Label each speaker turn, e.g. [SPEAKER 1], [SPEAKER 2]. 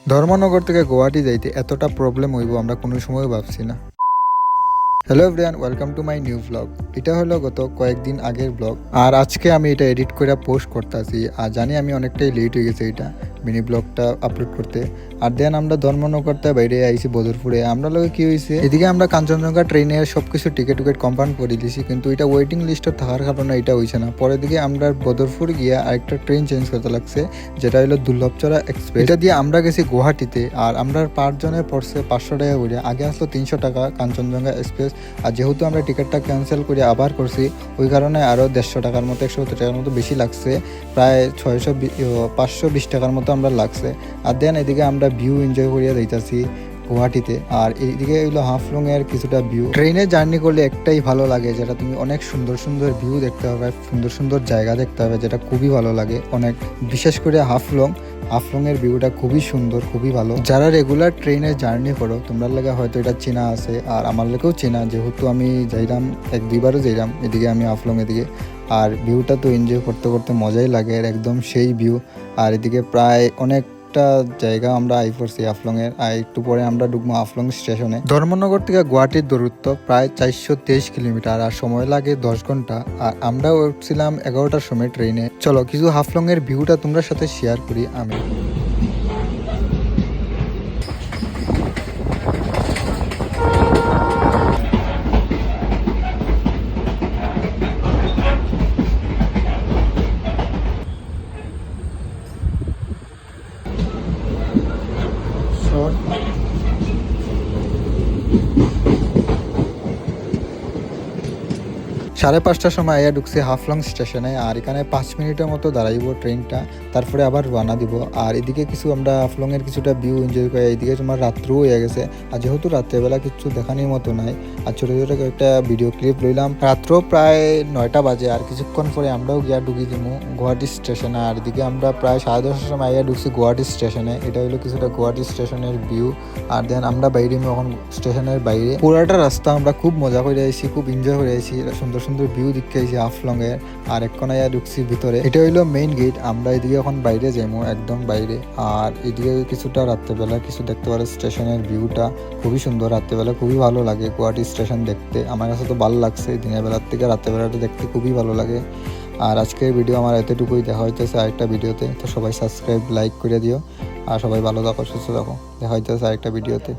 [SPEAKER 1] ধর্মনগর থেকে গুয়াহাটি যাইতে এতটা প্রবলেম হইব আমরা কোনো সময় ভাবছি না। Hello everyone, welcome to my new blog. এটা হলো গত কয়েকদিন আগের ব্লগ, আর আজকে আমি এটা এডিট করে পোস্ট করতেছি। আর জানি আমি অনেকটাই লেট হয়ে গেছে এটা মিনি ব্লগটা আপলোড করতে। আর দেন আমরা ধর্মনগরতে বাইরে আইছি বদরপুরে। আমরা লোকে কি হয়েছে, এদিকে আমরা কাঞ্চনজঙ্ঘা ট্রেনের সবকিছু টিকিট কনফার্ম করে দিয়েছি, কিন্তু এটা ওয়েটিং লিস্টে থাকার কারণে এটা হয়েছে না। পরের দিকে আমরা বদরপুর গিয়ে আরেকটা ট্রেন চেঞ্জ করতে লাগছে, যেটা হলো দুর্লভচড়া এক্সপ্রেস। এটা দিয়ে আমরা গেছি গুয়াহাটিতে। আর আমরা 5 জনের পড়ছে 500 টাকা করে। আগে আসলো 300 টাকা কাঞ্চনজঙ্ঘা এক্সপ্রেস। আর যেহেতু আমরা টিকিটটা ক্যান্সেল করে আবার করছি, ওই কারণে আরও 150 টাকার মতো 170 টাকার মতো বেশি লাগছে, প্রায় 520 টাকার মতো আমরা লাগছে। আর দেন এদিকে আমরা ভিউ এনজয় করিয়া যাইতাছি গুয়াহাটিতে। আর এইদিকে হইলো হাফলং এর কিছুটা ভিউ। ট্রেনে জার্নি করলে একটাই ভালো লাগে, যেটা তুমি অনেক সুন্দর সুন্দর ভিউ দেখতে হবে, সুন্দর সুন্দর জায়গা দেখতে হবে, যেটা খুবই ভালো লাগে অনেক। বিশেষ করে হাফলং এর ভিউটা খুবই সুন্দর, খুবই ভালো। যারা রেগুলার ট্রেনে জার্নি করো তোমরা লাগে হয়তো এটা চেনা আছে, আর আমার লোকেও চেনা, যেহেতু আমি যাইলাম 1-2বারও যাইলাম এদিকে আমি হাফলং এদিকে। আর ভিউটা তো এনজয় করতে করতে মজাই লাগে, একদম সেই ভিউ। আর এদিকে প্রায় অনেকটা জায়গা আমরা আই পড়ছি হাফলং এর। আর একটু পরে আমরা ঢুকবো হাফলং স্টেশনে। ধর্মনগর থেকে গুয়াহাটির দূরত্ব প্রায় 423 কিলোমিটার, আর সময় লাগে 10 ঘন্টা। আর আমরা উঠছিলাম 11টার সময় ট্রেনে। চলো কিছু হাফলং এর ভিউটা তোমরা সাথে শেয়ার করি আমি। সাড়ে 5টার সময় আইয়া ঢুকছে হাফলং স্টেশনে। আর এখানে 5 মিনিটের মতো দাঁড়াইব ট্রেনটা, তারপরে আবার রওনা দিব। আর এদিকে কিছু আমরা হাফলং এর কিছুটা ভিউ এনজয় করি। এদিকে তোমার রাত্রও হয়ে গেছে, আর যেহেতু রাত্রেবেলা কিছু দেখানোর মতো নাই, আর ছোটো ছোটো একটা ভিডিও ক্লিপ লইলাম। রাত্র প্রায় 9টা বাজে, আর কিছুক্ষণ পরে আমরাও গিয়া ঢুকি দিব গুয়াহাটি স্টেশনে। আর এদিকে আমরা প্রায় 10:30টার সময় আইয়া ঢুকছি গুয়াহাটি স্টেশনে। এটা হলো কিছুটা গুয়াহাটি স্টেশনের ভিউ। আর দেন আমরা বাইরে এখন স্টেশনের বাইরে পুরাটা রাস্তা আমরা খুব মজা করে আইছি, খুব এনজয় করে আইছি, সুন্দর সুন্দর ভিউ দেখতে আইছি হাফলং এর। আর এক কোনায় ঢুকছি ভিতরে, এটা হইলো মেইন গেট। আমরা এদিকে এখন বাইরে যাইমু, একদম বাইরে। আর এদিকে কিছুটা রাত্রেবেলা কিছু দেখতে পারো, স্টেশনের ভিউটা খুবই সুন্দর। রাত্রেবেলা খুবই ভালো লাগে গুয়াহাটি স্টেশন দেখতে, আমার কাছে তো ভালো লাগছে। দিনের বেলার থেকে রাত্রেবেলাটা দেখতে খুবই ভালো লাগে। আর আজকের ভিডিও আমার এতটুকুই, দেখা হইতেছে আরেকটা ভিডিওতে। তো সবাই সাবস্ক্রাইব লাইক করে দিও, আর সবাই ভালো থাকো, সুস্থ থাকো। দেখা হইতেছে আরেকটা ভিডিওতে।